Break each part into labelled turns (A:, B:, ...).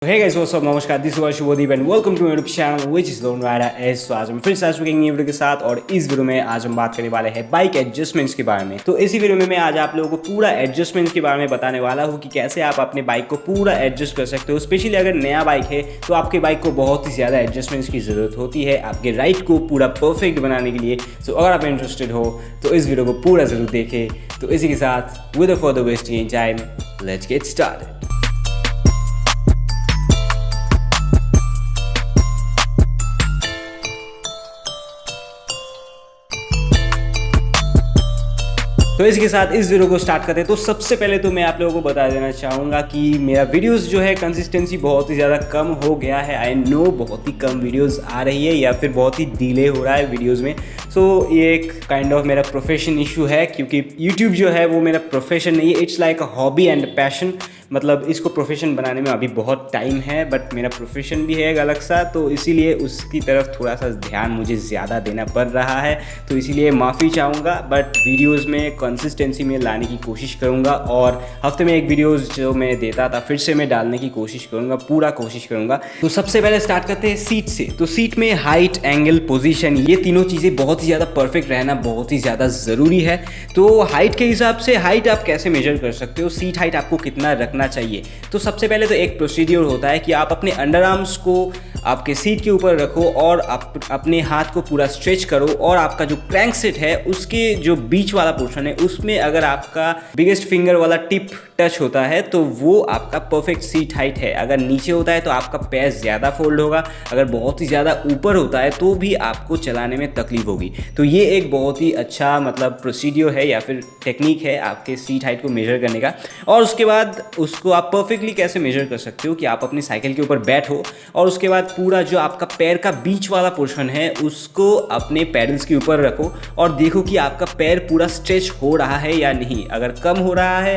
A: Hey guys, what's up? नमस्कार, this is Shubhdeep and welcome to my YouTube channel which is Lone Rider S. तो आज हम फिर से आ चुके हैं वीडियो के साथ और इस वीडियो में आज हम बात करने वाले हैं बाइक एडजस्टमेंट्स के बारे में। तो इसी वीडियो में मैं आज आप लोगों को पूरा एडजस्टमेंट्स के बारे में बताने वाला हूँ कि कैसे आप अपने बाइक को पूरा एडजस्ट कर सकते हो। स्पेशली अगर नया बाइक है तो आपके बाइक को बहुत ही ज़्यादा एडजस्टमेंट्स की ज़रूरत होती है आपके राइड को पूरा परफेक्ट बनाने के लिए। सो अगर आप इंटरेस्टेड हो तो इस वीडियो को पूरा ज़रूर देखें। तो इसी के साथ with for the wasting time let's get started. तो इसके साथ इस वीडियो को स्टार्ट करते हैं। तो सबसे पहले तो मैं आप लोगों को बता देना चाहूँगा कि मेरा वीडियोस जो है कंसिस्टेंसी बहुत ही ज़्यादा कम हो गया है। आई नो बहुत ही कम वीडियोस आ रही है या फिर बहुत ही डिले हो रहा है वीडियोस में। सो ये एक काइंड ऑफ मेरा प्रोफेशन इशू है क्योंकि यूट्यूब जो है वो मेरा प्रोफेशन नहीं है। It's like a hobby and passion. मतलब इसको प्रोफेशन बनाने में अभी बहुत टाइम है बट मेरा प्रोफेशन भी है एक अलग सा, तो इसीलिए उसकी तरफ थोड़ा सा ध्यान मुझे ज़्यादा देना पड़ रहा है। तो इसीलिए माफ़ी चाहूँगा बट वीडियोस में कंसिस्टेंसी में लाने की कोशिश करूँगा और हफ्ते में एक वीडियोस जो मैं देता था फिर से मैं डालने की कोशिश करूँगा, पूरा कोशिश करूँगा। तो सबसे पहले स्टार्ट करते हैं सीट से। तो सीट में हाइट, एंगल, पोजीशन, ये तीनों चीज़ें बहुत ही ज़्यादा परफेक्ट रहना बहुत ही ज़्यादा ज़रूरी है। तो हाइट के हिसाब से हाइट आप कैसे मेजर कर सकते हो, सीट हाइट आपको कितना रखना चाहिए। तो सबसे पहले तो एक प्रोसीड्यूर होता है कि आप अपने अंडर आर्म्स को आपके सीट के ऊपर रखो और आप अपने हाथ को पूरा स्ट्रेच करो और आपका जो क्रैंक सेट है उसके जो बीच वाला पोर्शन है उसमें अगर आपका बिगेस्ट फिंगर वाला टिप टच होता है तो वो आपका परफेक्ट सीट हाइट है। अगर नीचे होता है तो आपका पैर ज़्यादा फोल्ड होगा, अगर बहुत ही ज़्यादा ऊपर होता है तो भी आपको चलाने में तकलीफ होगी। तो ये एक बहुत ही अच्छा मतलब प्रोसीड्यूर है या फिर टेक्निक है आपके सीट हाइट को मेजर करने का। और उसके बाद उसको आप परफेक्टली कैसे मेजर कर सकते हो कि आप अपनी साइकिल के ऊपर बैठो और उसके बाद पूरा जो आपका पैर का बीच वाला पोर्शन है उसको अपने पैडल्स के ऊपर रखो और देखो कि आपका पैर पूरा स्ट्रेच हो रहा है या नहीं। अगर कम हो रहा है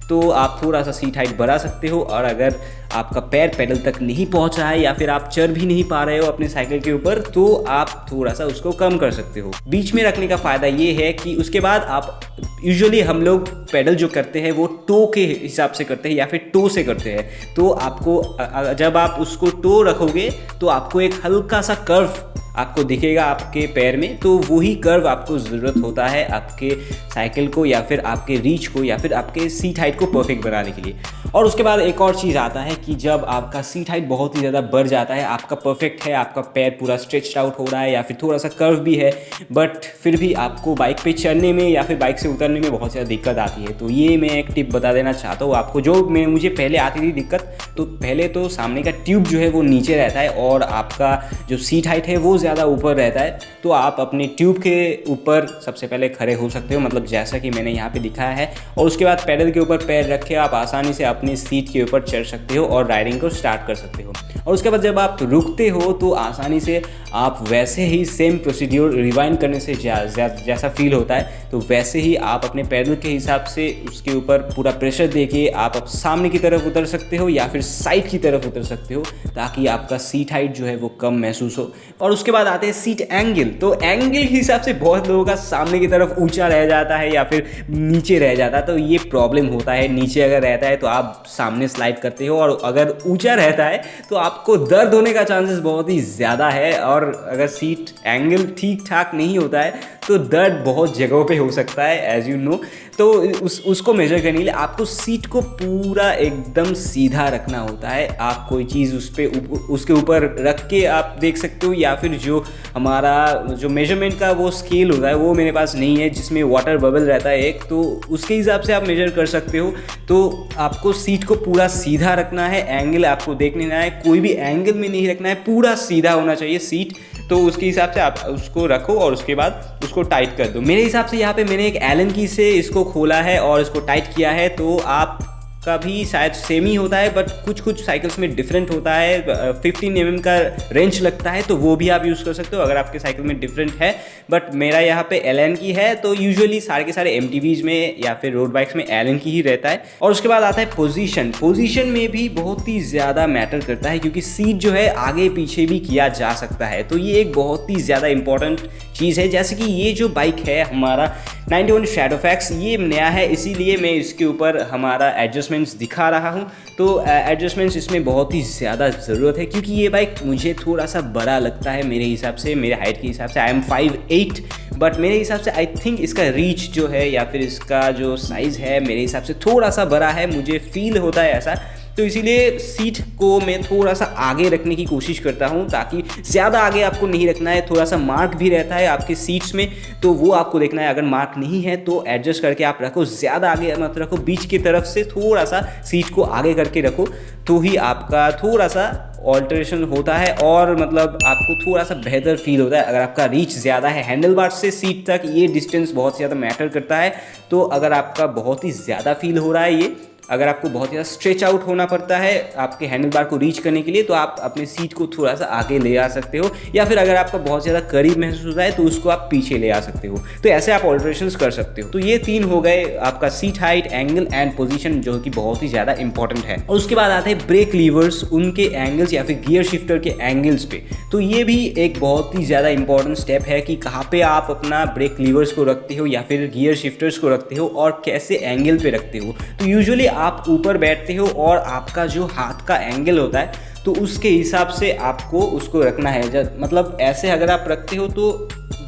A: तो आप थोड़ा सा सीट हाइट बढ़ा सकते हो और अगर आपका पैर पेडल तक नहीं पहुंच रहा है या फिर आप चढ़ भी नहीं पा रहे हो अपने साइकिल के ऊपर तो आप थोड़ा सा उसको कम कर सकते हो। बीच में रखने का फ़ायदा ये है कि उसके बाद आप यूजुअली हम लोग पेडल जो करते हैं वो टो के हिसाब से करते हैं या फिर टो से करते हैं। तो आपको जब आप उसको टो रखोगे तो आपको एक हल्का सा कर्व आपको दिखेगा आपके पैर में, तो वही कर्व आपको ज़रूरत होता है आपके साइकिल को या फिर आपके रीच को या फिर आपके सीट हाइट को परफेक्ट बनाने के लिए। और उसके बाद एक और चीज़ आता है कि जब आपका सीट हाइट बहुत ही ज़्यादा बढ़ जाता है, आपका परफेक्ट है, आपका पैर पूरा स्ट्रेच्ड आउट हो रहा है या फिर थोड़ा सा कर्व भी है बट फिर भी आपको बाइक पे चढ़ने में या फिर बाइक से उतरने में बहुत ज़्यादा दिक्कत आती है। तो ये मैं एक टिप बता देना चाहता हूँ आपको जो मुझे पहले आती थी दिक्कत। तो पहले तो सामने का ट्यूब जो है वो नीचे रहता है और आपका जो सीट हाइट है वो ज़्यादा ऊपर रहता है। तो आप अपने ट्यूब के ऊपर सबसे पहले खड़े हो सकते हो, मतलब जैसा कि मैंने यहाँ पे दिखाया है, और उसके बाद पैडल के ऊपर पैर रख के आप आसानी से अपनी सीट के ऊपर चढ़ सकते हो और राइडिंग को स्टार्ट कर सकते हो। और उसके बाद जब आप रुकते हो तो आसानी से आप वैसे ही सेम प्रोसीड्यूर रिवाइंड करने से जैसा फील होता है तो वैसे ही आप अपने पैडल के हिसाब से उसके ऊपर पूरा प्रेशर देके आप सामने की तरफ उतर सकते हो या फिर साइड की तरफ उतर सकते हो ताकि आपका सीट हाइट जो है वो कम महसूस हो। और उसके बाद आते हैं सीट एंगल। तो एंगल के हिसाब से बहुत लोगों का सामने की तरफ ऊंचा रह जाता है या फिर नीचे रह जाता है। तो ये प्रॉब्लम होता है। नीचे अगर रहता है तो आप सामने स्लाइड करते हो और अगर ऊंचा रहता है तो आपको दर्द होने का चांसेस बहुत ही ज़्यादा है। और अगर सीट एंगल ठीक ठाक नहीं होता है तो दर्द बहुत जगहों पे हो सकता है एज यू नो। तो उसको मेजर करने के लिए आपको सीट को पूरा एकदम सीधा रखना होता है। आप कोई चीज़ उसके ऊपर रख के आप देख सकते हो या फिर जो हमारा जो मेजरमेंट का वो स्केल होता है वो मेरे पास नहीं है जिसमें वाटर बबल रहता है एक, तो उसके हिसाब से आप मेजर कर सकते हो। तो आपको सीट को पूरा सीधा रखना है, एंगल आपको देखना है, कोई भी एंगल में नहीं रखना है, पूरा सीधा होना चाहिए सीट। तो उसके हिसाब से आप उसको रखो और उसके बाद उसको टाइट कर दो। मेरे हिसाब से यहाँ पे मैंने एक एलन की से इसको खोला है और इसको टाइट किया है। तो आप का भी शायद सेम ही होता है बट कुछ साइकिल्स में डिफरेंट होता है। 15 mm का रेंच लगता है तो वो भी आप यूज़ कर सकते हो अगर आपके साइकिल में डिफरेंट है। बट मेरा यहाँ पे एलन की है तो यूजुअली सारे के सारे MTVs में या फिर रोड बाइक्स में एलन की ही रहता है। और उसके बाद आता है पोजीशन में भी बहुत ही ज़्यादा मैटर करता है क्योंकि सीट जो है आगे पीछे भी किया जा सकता है। तो ये एक बहुत ही ज़्यादा इंपॉर्टेंट चीज़ है। जैसे कि ये जो बाइक है हमारा 91 Shadowfax, ये नया है इसीलिए मैं इसके ऊपर हमारा एडजस्ट एडजस्टमेंट्स दिखा रहा हूँ। तो एडजस्टमेंट्स इसमें बहुत ही ज़्यादा ज़रूरत है, क्योंकि ये बाइक मुझे थोड़ा सा बड़ा लगता है मेरे हिसाब से, मेरे हाइट के हिसाब से। आई एम 5'8", बट मेरे हिसाब से आई थिंक इसका रीच जो है या फिर इसका जो साइज़ है मेरे हिसाब से थोड़ा सा बड़ा है, मुझे फील होता है ऐसा। तो इसीलिए सीट को मैं थोड़ा सा आगे रखने की कोशिश करता हूँ, ताकि ज़्यादा आगे आपको नहीं रखना है। थोड़ा सा मार्क भी रहता है आपके सीट्स में, तो वो आपको देखना है। अगर मार्क नहीं है तो एडजस्ट करके आप रखो, ज़्यादा आगे मत रखो, बीच की तरफ से थोड़ा सा सीट को आगे करके रखो, तो ही आपका थोड़ा सा ऑल्टरेशन होता है और मतलब आपको थोड़ा सा बेहतर फील होता है। अगर आपका रीच ज़्यादा है हैंडल बार से सीट तक, ये डिस्टेंस बहुत ज़्यादा मैटर करता है। तो अगर आपका बहुत ही ज़्यादा फील हो रहा है ये, अगर आपको बहुत ज़्यादा स्ट्रेच आउट होना पड़ता है आपके हैंडल बार को रीच करने के लिए, तो आप अपने सीट को थोड़ा सा आगे ले आ सकते हो, या फिर अगर आपका बहुत ज़्यादा करीब महसूस होता है तो उसको आप पीछे ले आ सकते हो। तो ऐसे आप ऑल्टरेशंस कर सकते हो। तो ये 3 हो गए आपका seat height, angle and position, जो कि बहुत ही ज़्यादा इंपॉर्टेंट है। और उसके बाद आते हैं ब्रेक लीवर्स, उनके एंगल्स या फिर गियर शिफ्टर के एंगल्स पे। तो ये भी एक बहुत ही ज़्यादा इंपॉर्टेंट स्टेप है कि कहाँ पे आप अपना ब्रेक लीवर्स को रखते हो या फिर गियर शिफ्टर्स को रखते हो और कैसे एंगल पे रखते हो। तो यूजुअली आप ऊपर बैठते हो और आपका जो हाथ का एंगल होता है तो उसके हिसाब से आपको उसको रखना है। जब मतलब ऐसे अगर आप रखते हो तो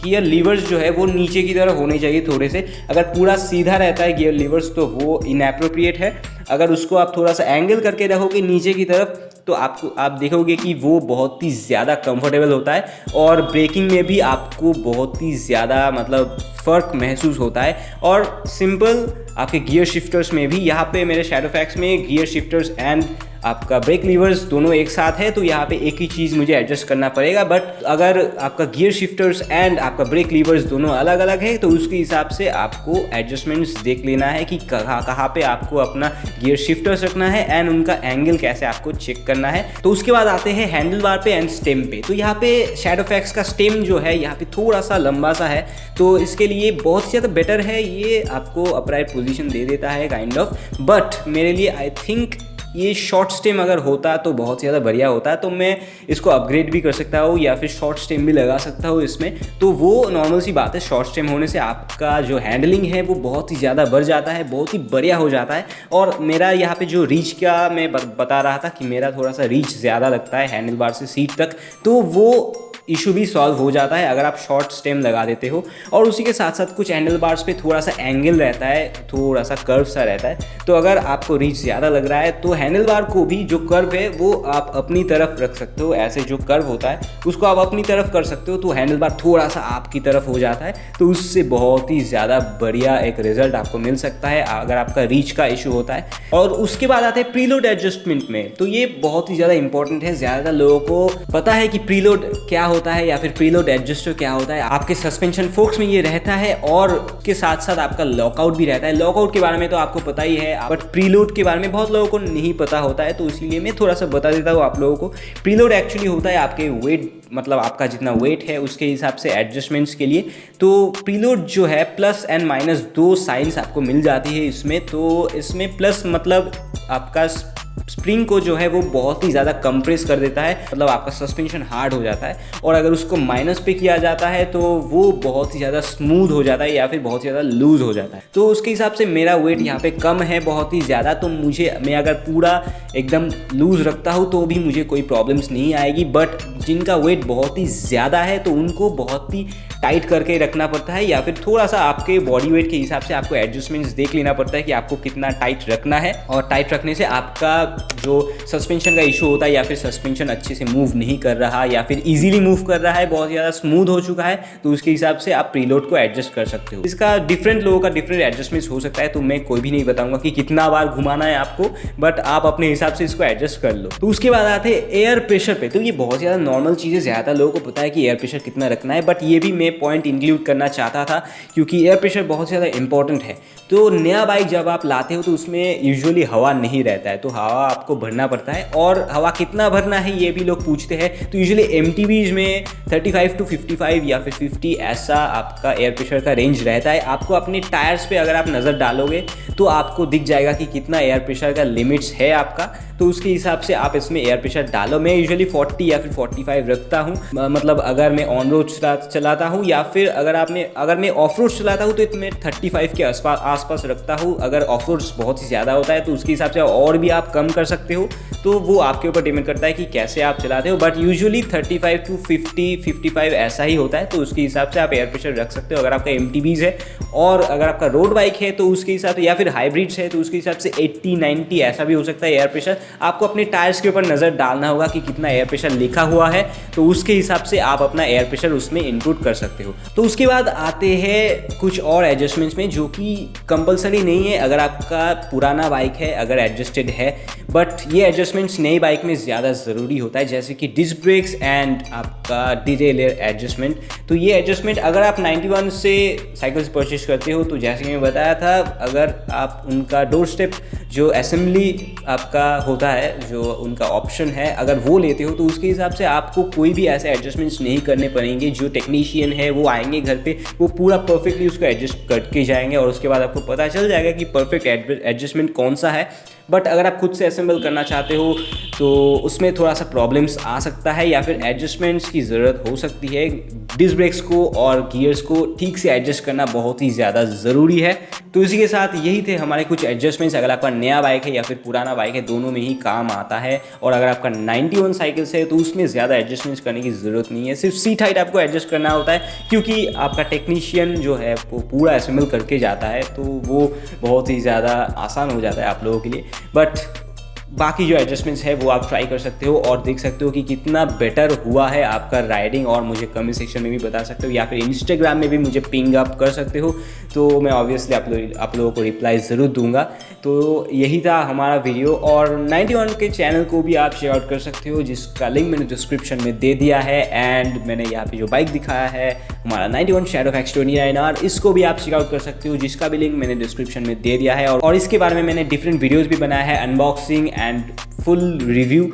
A: गियर लीवर्स जो है वो नीचे की तरफ होने चाहिए थोड़े से। अगर पूरा सीधा रहता है गियर लीवर्स तो वो इनएप्रोप्रिएट है। अगर उसको आप थोड़ा सा एंगल करके रखोगे नीचे की तरफ तो आप देखोगे कि वो बहुत ही ज़्यादा कंफर्टेबल होता है और ब्रेकिंग में भी आपको बहुत ही ज़्यादा मतलब फ़र्क महसूस होता है। और सिंपल आपके गियर शिफ्टर्स में भी, यहाँ पे मेरे शैडोफैक्स में गियर शिफ्टर्स एंड आपका ब्रेक लीवर्स दोनों एक साथ है, तो यहाँ पे एक ही चीज़ मुझे एडजस्ट करना पड़ेगा। बट अगर आपका गियर शिफ्टर्स एंड आपका ब्रेक लीवर्स दोनों अलग अलग है तो उसके हिसाब से आपको एडजस्टमेंट्स देख लेना है कि कहाँ पे आपको अपना गियर शिफ्टर्स रखना है एंड उनका एंगल कैसे आपको चेक करना है। तो उसके बाद आते हैं हैंडल बार पे एंड स्टेम पे। तो यहाँ पे शैडोफैक्स का स्टेम जो है यहाँ पे थोड़ा सा लंबा सा है, तो इसके लिए बहुत ज़्यादा बेटर है, ये आपको अपराइट पोजीशन दे देता है काइंड ऑफ। बट मेरे लिए आई थिंक ये शॉर्ट स्टेम अगर होता तो बहुत ज़्यादा बढ़िया होता, तो मैं इसको अपग्रेड भी कर सकता हूँ या फिर शॉर्ट स्टेम भी लगा सकता हूँ इसमें। तो वो नॉर्मल सी बात है, शॉर्ट स्टेम होने से आपका जो हैंडलिंग है वो बहुत ही ज़्यादा बढ़ जाता है, बहुत ही बढ़िया हो जाता है। और मेरा यहाँ पे जो रीच का मैं बता रहा था कि मेरा थोड़ा सा रीच ज़्यादा लगता है हैंडल बार से सीट तक, तो वो इशू भी सॉल्व हो जाता है अगर आप शॉर्ट स्टेम लगा देते हो। और उसी के साथ साथ कुछ हैंडल बार्स पे थोड़ा सा एंगल रहता है, थोड़ा सा कर्व सा रहता है, तो अगर आपको रीच ज़्यादा लग रहा है तो हैंडल बार को भी जो कर्व है वो आप अपनी तरफ रख सकते हो। ऐसे जो कर्व होता है उसको आप अपनी तरफ कर सकते हो, तो हैंडल बार थोड़ा सा आपकी तरफ हो जाता है, तो उससे बहुत ही ज़्यादा बढ़िया एक रिजल्ट आपको मिल सकता है अगर आपका रीच का इशू होता है। और उसके बाद आते हैं प्रीलोड एडजस्टमेंट में। तो ये बहुत ही ज़्यादा इंपॉर्टेंट है, ज़्यादातर लोगों को पता है कि प्रीलोड क्या होता है या फिर प्रीलोड एडजस्टर क्या होता है। आपके सस्पेंशन फोक्स में ये रहता है और के साथ साथ आपका लॉकआउट भी रहता है। लॉकआउट के बारे में तो आपको पता ही है, बट प्रीलोड के बारे में बहुत लोगों को नहीं पता होता है, तो इसीलिए मैं थोड़ा सा बता देता हूँ आप लोगों को। प्रीलोड एक्चुअली होता है आपके वेट, मतलब आपका जितना वेट है उसके हिसाब से एडजस्टमेंट्स के लिए। तो प्रीलोड जो है प्लस एंड माइनस 2 साइंस आपको मिल जाती है इसमें। तो इसमें प्लस मतलब आपका स्प्रिंग को जो है वो बहुत ही ज़्यादा कंप्रेस कर देता है, मतलब आपका सस्पेंशन हार्ड हो जाता है। और अगर उसको माइनस पे किया जाता है तो वो बहुत ही ज़्यादा स्मूथ हो जाता है या फिर बहुत ज़्यादा लूज हो जाता है। तो उसके हिसाब से मेरा वेट यहाँ पे कम है बहुत ही ज़्यादा, तो मैं अगर पूरा एकदम लूज रखता हूँ तो भी मुझे कोई प्रॉब्लम्स नहीं आएगी। बट जिनका वेट बहुत ही ज़्यादा है तो उनको बहुत ही टाइट करके रखना पड़ता है, या फिर थोड़ा सा आपके बॉडी वेट के हिसाब से आपको एडजस्टमेंट्स देख लेना पड़ता है कि आपको कितना टाइट रखना है। और टाइट रखने से आपका जो सस्पेंशन का इशू होता है या फिर सस्पेंशन अच्छे से मूव नहीं कर रहा या फिर इजीली मूव कर रहा है, बहुत ज़्यादा स्मूथ हो चुका है, तो उसके हिसाब से आप प्रीलोड को एडजस्ट कर सकते हो। इसका डिफरेंट लोगों का डिफरेंट एडजस्टमेंट्स हो सकता है, तो मैं कोई भी नहीं बताऊंगा कि कितना बार घुमाना है आपको, बट आप अपने हिसाब से इसको एडजस्ट कर लो। तो उसके बाद आते हैं एयर प्रेशर पे। तो ये बहुत ज़्यादा नॉर्मल चीज़ है, ज़्यादा लोगों को पता है कि एयर प्रेशर कितना रखना है, बट ये भी मैं पॉइंट इंक्लूड करना चाहता था क्योंकि एयर प्रेशर बहुत ज़्यादा इंपॉर्टेंट है। तो नया बाइक जब आप लाते हो तो उसमें यूजुअली हवा नहीं रहता है, तो हवा हवा आपको भरना पड़ता है, और हवा कितना भरना है ये भी लोग पूछते हैं। तो यूजुअली एमटीवीज में 35 to 55 या फिर 50 ऐसा आपका एयर प्रेशर का रेंज रहता है। आपको अपने टायर्स पे अगर आप नज़र डालोगे तो आपको दिख जाएगा कि कितना एयर प्रेशर का लिमिट्स है आपका, तो उसके हिसाब से आप इसमें एयर प्रेशर डालो। मैं यूजुअली 40 या फिर 45 रखता हूँ, मतलब अगर मैं ऑन रोड चलाता हूँ, या फिर अगर मैं ऑफ रोड चलाता हूँ तो मैं 35 के आसपास रखता हूँ। अगर ऑफ रोड बहुत ही ज़्यादा होता है तो उसके हिसाब से और भी आप कम कर सकते हो, तो वो आपके ऊपर डिपेंड करता है कि कैसे आप चलाते हो। बट यूजुअली 35 to 50-55 ऐसा ही होता है, तो उसके हिसाब से आप एयर प्रेशर रख सकते हो अगर आपका एमटीवीज है। और अगर आपका रोड बाइक है तो उसके हिसाब से, या फिर हाइब्रिड्स है तो उसके हिसाब से 80-90 ऐसा भी हो सकता है एयर प्रेशर। आपको अपने टायर्स के ऊपर नज़र डालना होगा कि कितना एयर प्रेशर लिखा हुआ है, तो उसके हिसाब से आप अपना एयर प्रेशर उसमें इनपुट कर सकते हो। तो उसके बाद आते हैं कुछ और एडजस्टमेंट्स में, जो कि कंपलसरी नहीं है अगर आपका पुराना बाइक है, अगर एडजस्टेड है, बट ये एडजस्टमेंट्स नई बाइक में ज़्यादा ज़रूरी होता है, जैसे कि डिस्क ब्रेक्स एंड आपका डिटेलर एडजस्टमेंट। तो ये एडजस्टमेंट अगर आप 91 से साइकिल्स परचेज करते हो, तो जैसे कि मैं बताया था, अगर आप उनका डोर स्टेप जो असेंबली आपका होता है, जो उनका ऑप्शन है, अगर वो लेते हो तो उसके हिसाब से आपको कोई भी ऐसे एडजस्टमेंट्स नहीं करने पड़ेंगे। जो टेक्नीशियन है वो आएंगे घर पे, वो पूरा परफेक्टली उसको एडजस्ट करके जाएंगे, और उसके बाद आपको पता चल जाएगा कि परफेक्ट एडजस्टमेंट कौन सा है। बट अगर आप खुद से असेंबल करना चाहते हो तो उसमें थोड़ा सा प्रॉब्लम्स आ सकता है, या फिर एडजस्टमेंट्स की ज़रूरत हो सकती है। डिस्क ब्रेक्स को और गियर्स को ठीक से एडजस्ट करना बहुत ही ज़्यादा ज़रूरी है। तो इसी के साथ यही थे हमारे कुछ एडजस्टमेंट्स। अगर आपका नया बाइक है या फिर पुराना बाइक है, दोनों में ही काम आता है। और अगर आपका 91 साइकिल्स है तो उसमें ज़्यादा एडजस्टमेंट्स करने की ज़रूरत नहीं है, सिर्फ सीट हाइट आपको एडजस्ट करना होता है, क्योंकि आपका टेक्नीशियन जो है वो पूरा असेंबल करके जाता है, तो वो बहुत ही ज़्यादा आसान हो जाता है आप लोगों के लिए। बट बाकी जो एडजस्टमेंट्स है वो आप ट्राई कर सकते हो और देख सकते हो कि कितना बेटर हुआ है आपका राइडिंग, और मुझे कमेंट सेक्शन में भी बता सकते हो, या फिर इंस्टाग्राम में भी मुझे पिंग अप कर सकते हो, तो मैं ऑब्वियसली आप लोगों को रिप्लाई ज़रूर दूंगा। तो यही था हमारा वीडियो, और 91 के चैनल को भी आप चेकआउट कर सकते हो, जिसका लिंक मैंने डिस्क्रिप्शन में दे दिया है। एंड मैंने यहाँ पे जो बाइक दिखाया है हमारा 91 Shadow X 29R, इसको भी आप चेकआउट कर सकते हो, जिसका भी लिंक मैंने डिस्क्रिप्शन में दे दिया है। और इसके बारे में मैंने डिफरेंट वीडियोज़ भी बनाया है, अनबॉक्सिंग एंड फुल रिव्यू,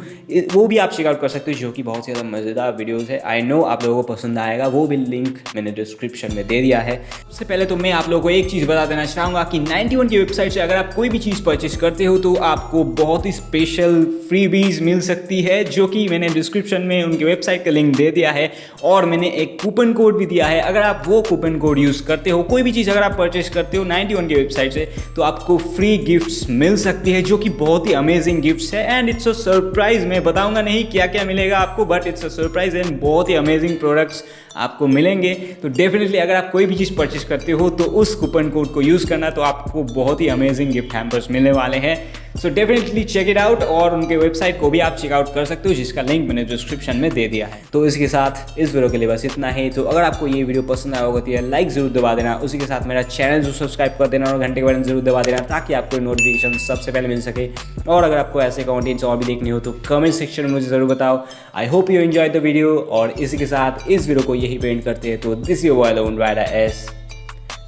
A: वो भी आप चेकआउट कर सकते हो, जो कि बहुत ज़्यादा मज़ेदार वीडियोज़ है। आई नो आप लोगों को पसंद आएगा, वो भी लिंक मैंने डिस्क्रिप्शन में दे दिया है। सबसे पहले तो मैं आप लोगों को एक चीज़ बता देना चाहूँगा कि 91 की वेबसाइट से अगर आप कोई भी चीज़ परचेज करते हो तो आपको बहुत ही स्पेशल फ्रीबीज मिल सकती है, जो कि मैंने डिस्क्रिप्शन में उनकी वेबसाइट का लिंक दे दिया है, और मैंने एक कूपन कोड भी दिया है। अगर आप वो कूपन कोड यूज़ करते हो, कोई भी चीज़ अगर आप परचेज करते हो 91 की वेबसाइट से, तो आपको फ्री गिफ्ट्स मिल सकती है, जो कि बहुत ही अमेजिंग गिफ्ट्स है। एंड इट्स अ सरप्राइज, मैं बताऊंगा नहीं क्या क्या मिलेगा आपको, but it's a surprise and बहुत ही अमेजिंग प्रोडक्ट्स आपको मिलेंगे। तो डेफिनेटली अगर आप कोई भी चीज़ परचेज करते हो तो उस कूपन कोड को यूज़ करना, तो आपको बहुत ही अमेजिंग गिफ्ट हैम्पर्स मिलने वाले हैं। So definitely check it out, और उनके वेबसाइट को भी आप चेकआउट कर सकते हो, जिसका लिंक मैंने डिस्क्रिप्शन में दे दिया है। तो इसके साथ इस वीडियो के लिए बस इतना ही। तो अगर आपको ये वीडियो पसंद आया होगा तो ये लाइक ज़रूर दबा देना, उसी के साथ मेरा चैनल जो सब्सक्राइब कर देना और घंटे के बटन जरूर दबा देना, ताकि आपको नोटिफिकेशन सबसे पहले मिल सके। और अगर आपको ऐसे कंटेंट्स और भी देखने हो तो कमेंट सेक्शन में मुझे ज़रूर बताओ। I hope you enjoy the video, और इसी के साथ इस वीडियो को यही पेंट करते हैं। तो this your boy Lone Rider S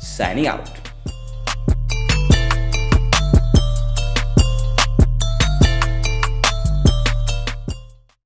A: signing out.